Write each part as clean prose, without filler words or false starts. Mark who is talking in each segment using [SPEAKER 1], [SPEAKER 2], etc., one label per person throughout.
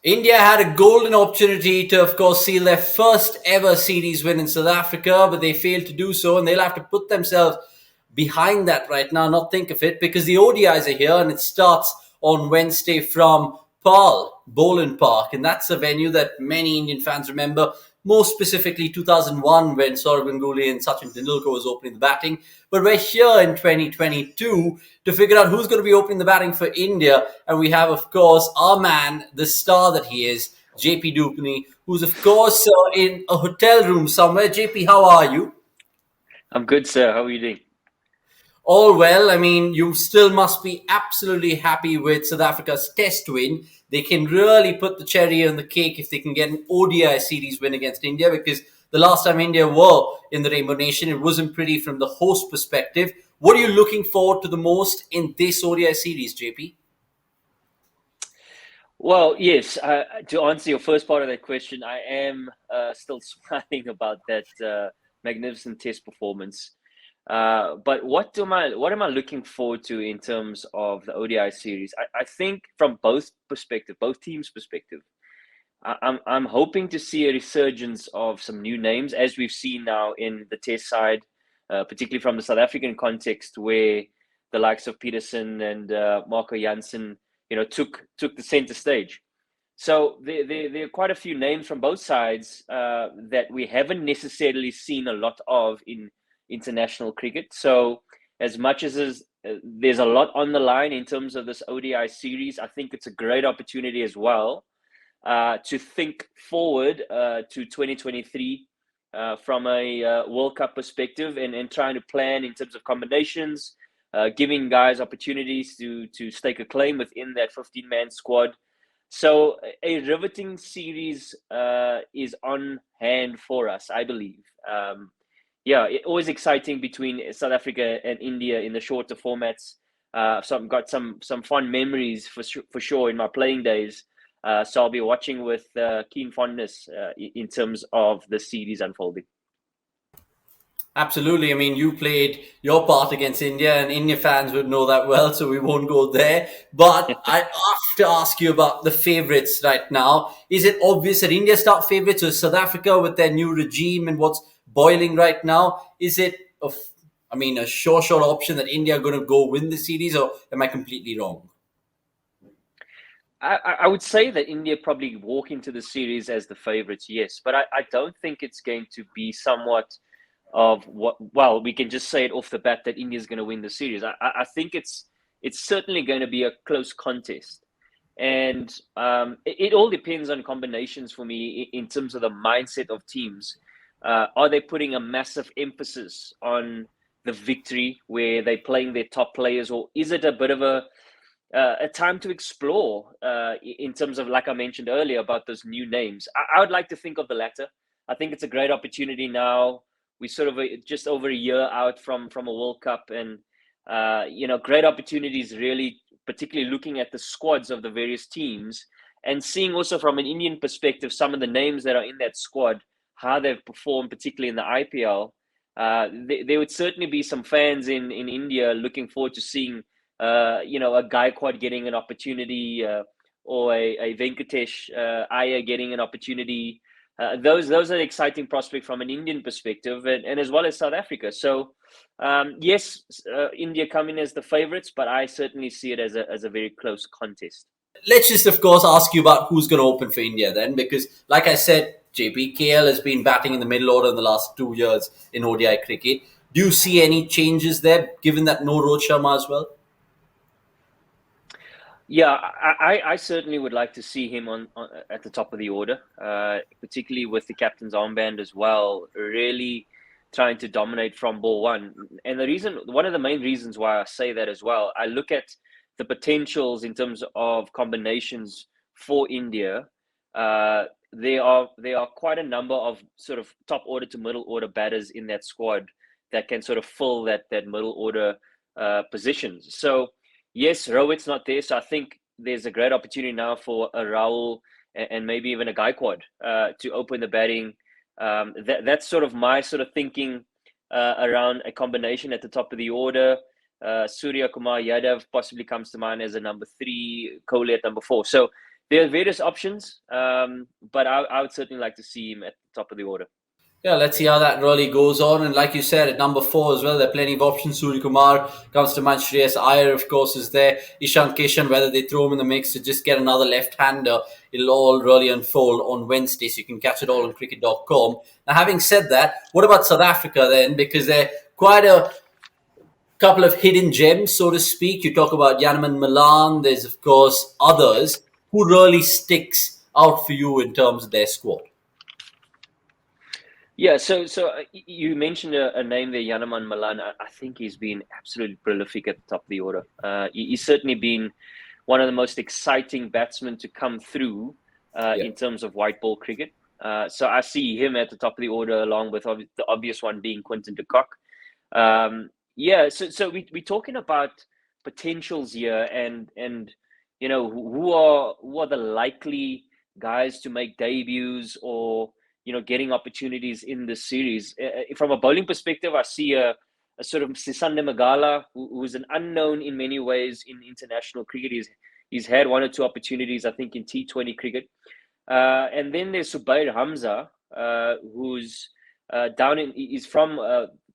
[SPEAKER 1] India had a golden opportunity to, of course, seal their first ever series win in South Africa, but they failed to do so, and they'll have to put themselves behind that right now, not think of it, because the ODIs are here, and it starts on Wednesday from Paarl, Boland Park, and that's a venue that many Indian fans remember, most specifically 2001 when Sourav Ganguly and Sachin Tendulkar was opening the batting. But we're here in 2022 to figure out who's going to be opening the batting for India, and we have, of course, our man, the star that he is, JP Duminy, who's, of course, in a hotel room somewhere. JP, how are you?
[SPEAKER 2] I'm good, sir. How are you doing?
[SPEAKER 1] All well. I mean, you still must be absolutely happy with South Africa's test win. They can really put the cherry on the cake if they can get an ODI series win against India, because the last time India were in the Rainbow Nation, it wasn't pretty from the host perspective. What are you looking forward to the most in this ODI series, JP?
[SPEAKER 2] Well, yes. To answer your first part of that question, I am still smiling about that magnificent test performance. But what am I looking forward to in terms of the ODI series? I think from both teams' perspective, I'm hoping to see a resurgence of some new names, as we've seen now in the test side, particularly from the South African context, where the likes of Peterson and Marco Jansen, took the center stage. So there are quite a few names from both sides that we haven't necessarily seen a lot of in international cricket. So as much as there's a lot on the line in terms of this ODI series, I think it's a great opportunity as well to think forward to 2023 from a World Cup perspective, and trying to plan in terms of combinations, giving guys opportunities to stake a claim within that 15-man squad. So a riveting series is on hand for us, I believe. Always exciting between South Africa and India in the shorter formats. So I've got some fond memories for sure in my playing days. So I'll be watching with keen fondness in terms of the series unfolding.
[SPEAKER 1] Absolutely. I mean, you played your part against India, and India fans would know that well, so we won't go there. But I have to ask you about the favourites right now. Is it obvious that India start favourites, or South Africa with their new regime and what's boiling right now? Is it, a sure option that India are going to go win the series, or am I completely wrong?
[SPEAKER 2] I would say that India probably walk into the series as the favourites, yes. But I don't think it's going to be somewhat of what, well, we can just say it off the bat that India is going to win the series. I think it's certainly going to be a close contest, and it all depends on combinations for me in terms of the mindset of teams. Are they putting a massive emphasis on the victory where they're playing their top players, or is it a bit of a time to explore in terms of, like I mentioned earlier, about those new names? I would like to think of the latter. I think it's a great opportunity now. We sort of just over a year out from a World Cup, and great opportunities really, particularly looking at the squads of the various teams and seeing also from an Indian perspective some of the names that are in that squad, how they've performed, particularly in the IPL. There would certainly be some fans in India looking forward to seeing a Gaikwad getting an opportunity, or a Venkatesh Iyer getting an opportunity. Those are the exciting prospects from an Indian perspective, and as well as South Africa. So yes, India come in as the favourites, but I certainly see it as a very close contest.
[SPEAKER 1] Let's just, of course, ask you about who's going to open for India then, because, like I said, JP, KL has been batting in the middle order in the last 2 years in ODI cricket. Do you see any changes there, given that no Rohit Sharma as well?
[SPEAKER 2] Yeah, I certainly would like to see him on at the top of the order, particularly with the captain's armband as well, really trying to dominate from ball one. And one of the main reasons why I say that as well, I look at the potentials in terms of combinations for India. There are quite a number of sort of top order to middle order batters in that squad that can sort of fill that middle order positions. So yes, Rohit's not there, so I think there's a great opportunity now for a Rahul and maybe even a Gaikwad to open the batting. That's sort of my sort of thinking around a combination at the top of the order. Surya Kumar Yadav possibly comes to mind as a number 3, Kohli at number 4. So there are various options, but I would certainly like to see him at the top of the order.
[SPEAKER 1] Yeah, let's see how that really goes on. And like you said, at number 4 as well, there are plenty of options. Surya Kumar comes to mind. Shreyas Iyer, of course, is there. Ishan Kishan, whether they throw him in the mix to just get another left-hander, it'll all really unfold on Wednesday. So you can catch it all on cricket.com. Now, having said that, what about South Africa then? Because they're quite a couple of hidden gems, so to speak. You talk about Janneman Milan. There's, of course, others. Who really sticks out for you in terms of their squad?
[SPEAKER 2] Yeah, so you mentioned a name there, Janneman Malan. I think he's been absolutely prolific at the top of the order. He's certainly been one of the most exciting batsmen to come through in terms of white ball cricket. So I see him at the top of the order, along with the obvious one being Quinton de Kock. So we're talking about potentials here, and you know who are the likely guys to make debuts or getting opportunities in this series. From a bowling perspective, I see a sort of Sisande Magala, who's an unknown in many ways in international cricket. He's had one or two opportunities, I think, in T20 cricket. And then there's Subair Hamza, who's he's from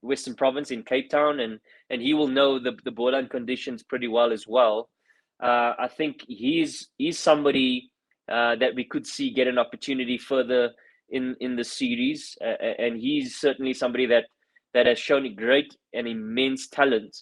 [SPEAKER 2] Western Province in Cape Town, and he will know the Boland conditions pretty well as well. I think he's somebody that we could see get an opportunity further in the series, and he's certainly somebody that has shown great and immense talent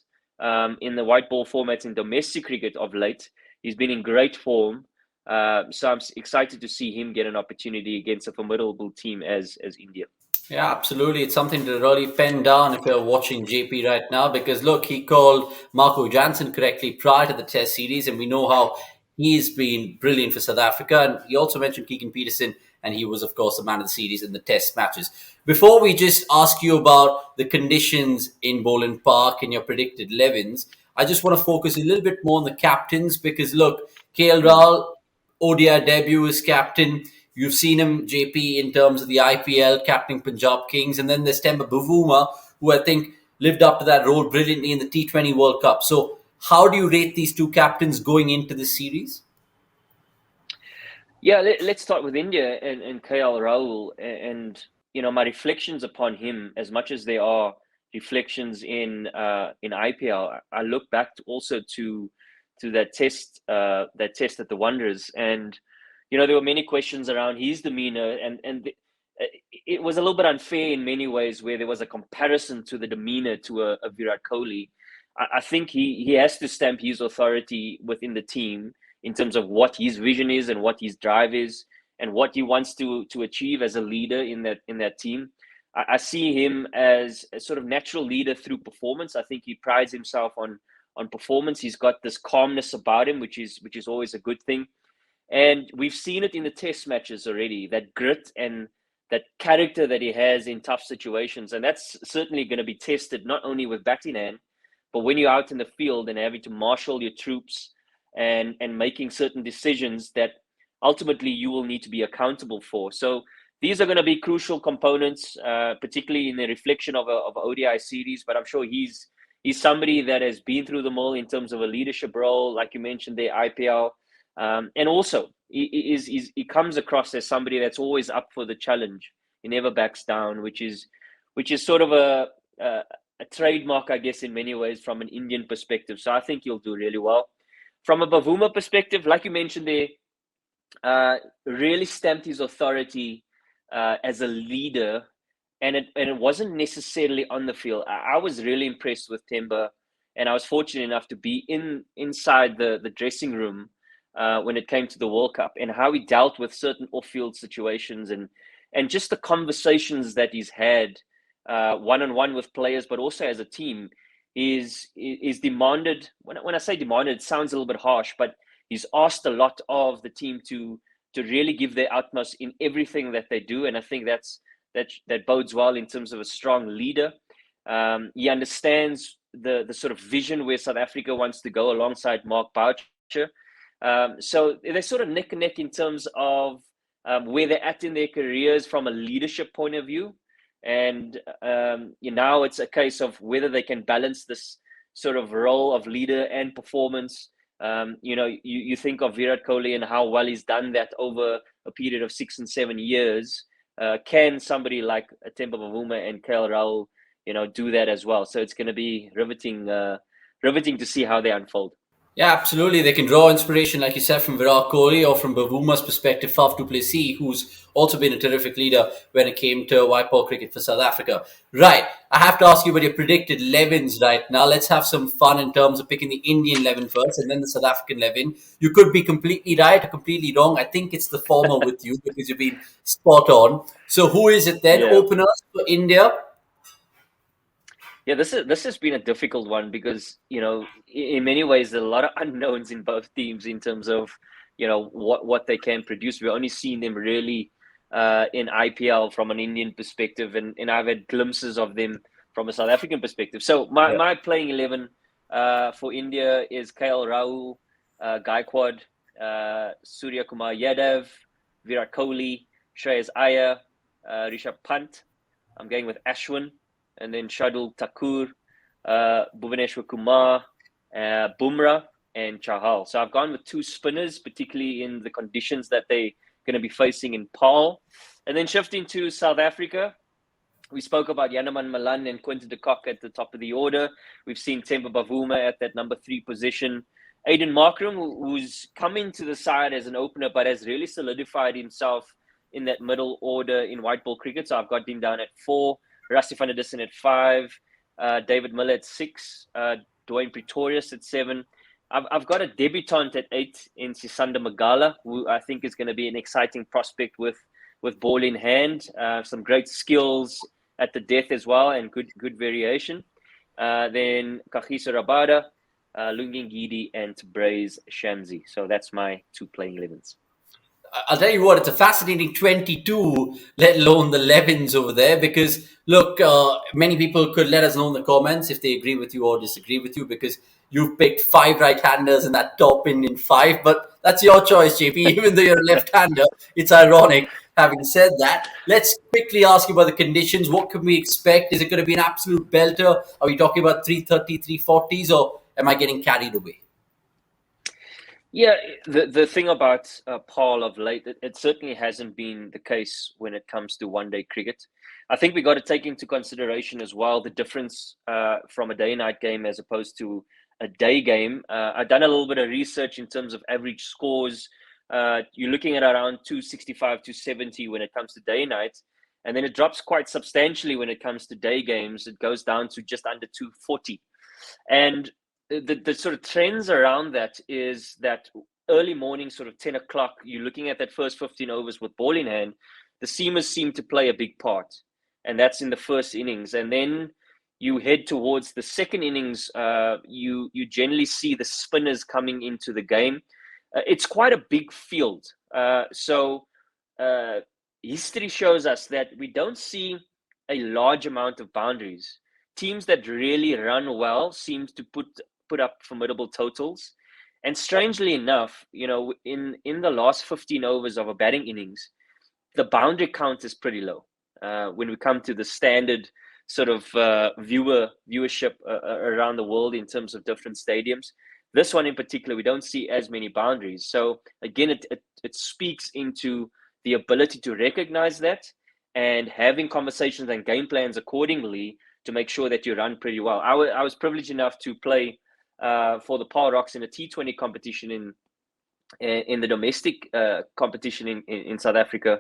[SPEAKER 2] in the white ball formats in domestic cricket of late. He's been in great form, so I'm excited to see him get an opportunity against a formidable team as India.
[SPEAKER 1] Yeah, absolutely. It's something to really pen down if you're watching JP right now, because look, he called Marco Jansen correctly prior to the Test series, and we know how he's been brilliant for South Africa. And he also mentioned Keegan Peterson, and he was, of course, the man of the series in the Test matches. Before we just ask you about the conditions in Boland Park and your predicted 11s, I just want to focus a little bit more on the captains, because look, KL Rahul, ODI debut as captain. You've seen him, JP, in terms of the IPL, captaining Punjab Kings. And then there's Temba Bavuma, who I think lived up to that role brilliantly in the T20 World Cup. So how do you rate these two captains going into the series?
[SPEAKER 2] Yeah, let's start with India and KL Rahul. And my reflections upon him, as much as there are reflections in IPL, I look back also to that test at the Wanderers, and there were many questions around his demeanor, and it was a little bit unfair in many ways, where there was a comparison to the demeanor to a Virat Kohli. I think he has to stamp his authority within the team in terms of what his vision is and what his drive is and what he wants to achieve as a leader in that team. I see him as a sort of natural leader through performance. I think he prides himself on performance. He's got this calmness about him, which is always a good thing. And we've seen it in the test matches already, that grit and that character that he has in tough situations. And that's certainly going to be tested not only with batting hand, but when you're out in the field and having to marshal your troops and making certain decisions that ultimately you will need to be accountable for. So these are going to be crucial components, particularly in the reflection of ODI series. But I'm sure he's somebody that has been through them all in terms of a leadership role, like you mentioned, the IPL. And also, he comes across as somebody that's always up for the challenge. He never backs down, which is sort of a trademark, I guess, in many ways from an Indian perspective. So I think he'll do really well. From a Bavuma perspective, like you mentioned there, really stamped his authority as a leader, and it wasn't necessarily on the field. I was really impressed with Temba, and I was fortunate enough to be inside the dressing room when it came to the World Cup, and how he dealt with certain off-field situations and just the conversations that he's had one-on-one with players, but also as a team, is demanded. When I say demanded, it sounds a little bit harsh, but he's asked a lot of the team to really give their utmost in everything that they do, and I think that bodes well in terms of a strong leader. He understands the sort of vision where South Africa wants to go alongside Mark Boucher. So they're sort of neck and neck in terms of where they're at in their careers from a leadership point of view. And now it's a case of whether they can balance this sort of role of leader and performance You think of Virat Kohli and how well he's done that over a period of 6 and 7 years. Can somebody like Temba Bavuma and KL Rahul, do that as well? So it's going to be riveting to see how they unfold.
[SPEAKER 1] Yeah, absolutely. They can draw inspiration, like you said, from Virat Kohli or from Bavuma's perspective, Faf du Plessis, who's also been a terrific leader when it came to white ball cricket for South Africa. Right. I have to ask you about your predicted 11s right now. Let's have some fun in terms of picking the Indian 11 first and then the South African 11. You could be completely right or completely wrong. I think it's the former with you because you've been spot on. So who is it then?
[SPEAKER 2] Yeah.
[SPEAKER 1] Openers for India.
[SPEAKER 2] Yeah, this has been a difficult one because in many ways there are a lot of unknowns in both teams in terms of what they can produce. We've only seen them really in IPL from an Indian perspective, and I've had glimpses of them from a South African perspective. So my playing 11 for India is KL Rahul, Gaikwad, Surya Kumar Yadav, Virat Kohli, Shreyas Iyer, Rishabh Pant. I'm going with Ashwin. And then Shardul Thakur, Bhuvaneshwar Kumar, Bumrah, and Chahal. So I've gone with two spinners, particularly in the conditions that they're going to be facing in Paarl. And then shifting to South Africa, we spoke about Yanaman Malan and Quinton de Kock at the top of the order. We've seen Temba Bavuma at that number 3 position. Aiden Markram, who's come into the side as an opener, but has really solidified himself in that middle order in white ball cricket. So I've got him down at 4. Rassie van der Dussen at 5, David Miller at 6, Dwayne Pretorius at 7. I've got a debutant at 8 in Sisanda Magala, who I think is going to be an exciting prospect with ball in hand, some great skills at the death as well, and good variation. Then Kagiso Rabada, Lungin Gidi, and Braze Shamsi. So that's my 2 playing 11s.
[SPEAKER 1] I'll tell you what, it's a fascinating 22, let alone the 11s over there, because look, many people could let us know in the comments if they agree with you or disagree with you, because you've picked 5 right-handers in that top Indian 5, but that's your choice, JP. Even though you're a left-hander, it's ironic. Having said that, let's quickly ask you about the conditions. What can we expect? Is it going to be an absolute belter? Are we talking about 330, 340s, or am I getting carried away?
[SPEAKER 2] Yeah, the thing about Paarl of late, it certainly hasn't been the case when it comes to one-day cricket. I think we got to take into consideration as well the difference from a day-night game as opposed to a day game. I've done a little bit of research in terms of average scores. You're looking at around 265 to 70 when it comes to day-night, and then it drops quite substantially when it comes to day games. It goes down to just under 240. And the sort of trends around that is that early morning, sort of 10 o'clock, you're looking at that first 15 overs with ball in hand. The seamers seem to play a big part, and that's in the first innings. And then you head towards the second innings, you generally see the spinners coming into the game. It's quite a big field. So history shows us that we don't see a large amount of boundaries. Teams that really run well seem to put up formidable totals. And strangely enough, in the last 15 overs of a batting innings, the boundary count is pretty low. When we come to the standard sort of viewership around the world in terms of different stadiums, this one in particular, we don't see as many boundaries. So again, it speaks into the ability to recognize that and having conversations and game plans accordingly to make sure that you run pretty well. I was privileged enough to play for the Paarl Rocks in a T20 competition in the domestic competition in South Africa,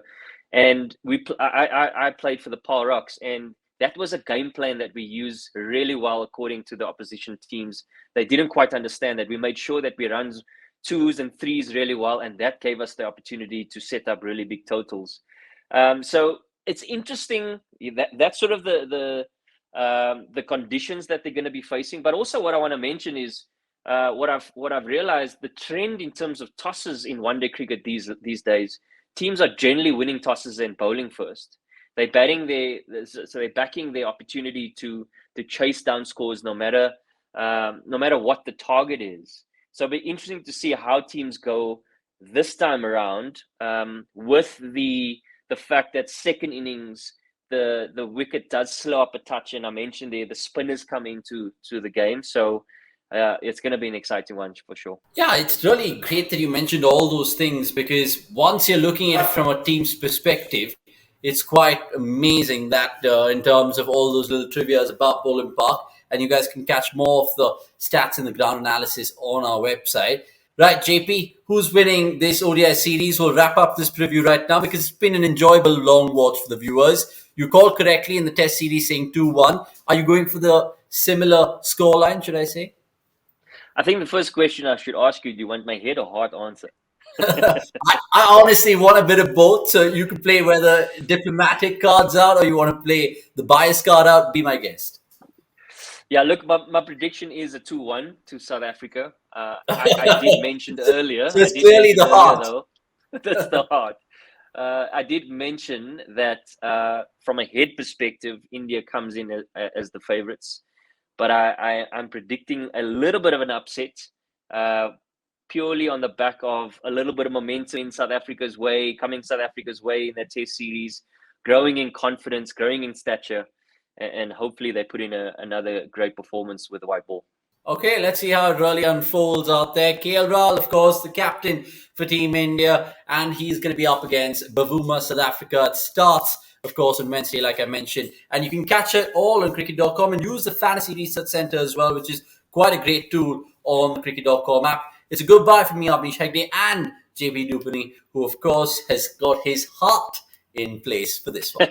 [SPEAKER 2] and I played for the Paarl Rocks, and that was a game plan that we used really well according to the opposition teams. They didn't quite understand that. We made sure that we run 2s and 3s really well, and that gave us the opportunity to set up really big totals. So it's interesting that that's sort of the conditions that they're going to be facing. But also what I want to mention is what I've realized, the trend in terms of tosses in one-day cricket these days, teams are generally winning tosses and bowling first. They're backing their opportunity to chase down scores no matter what the target is. So it'll be interesting to see how teams go this time around, with the fact that second innings the wicket does slow up a touch, and I mentioned there the spinners come into the game. So it's going to be an exciting one for sure.
[SPEAKER 1] Yeah, it's really great that you mentioned all those things, because once you're looking at it from a team's perspective, it's quite amazing that in terms of all those little trivias about Boland Park, and you guys can catch more of the stats and the ground analysis on our website. Right, JP, who's winning this ODI series? We'll wrap up this preview right now because it's been an enjoyable long watch for the viewers. You called correctly in the test series saying 2-1. Are you going for the similar scoreline, should I say?
[SPEAKER 2] I think the first question I should ask you, do you want my head or heart answer?
[SPEAKER 1] I honestly want a bit of both. So you can play whether diplomatic cards out or you want to play the bias card out. Be my guest.
[SPEAKER 2] Yeah, look, my prediction is a 2-1 to South Africa. I did mention earlier.
[SPEAKER 1] So it's clearly the heart.
[SPEAKER 2] Though, that's the heart. I did mention that from a head perspective, India comes in as the favorites. But I'm predicting a little bit of an upset, purely on the back of a little bit of momentum in South Africa's way, coming South Africa's way in their test series, growing in confidence, growing in stature, and hopefully they put in another great performance with the white ball.
[SPEAKER 1] Okay, let's see how it really unfolds out there. KL Rahul, of course, the captain for Team India, and he's going to be up against Bavuma, South Africa. It starts, of course, on Wednesday, like I mentioned. And you can catch it all on cricket.com and use the Fantasy Research Center as well, which is quite a great tool on the cricket.com app. It's a goodbye from me, Abnish Hegde, and JP Duminy, who, of course, has got his heart in place for this one.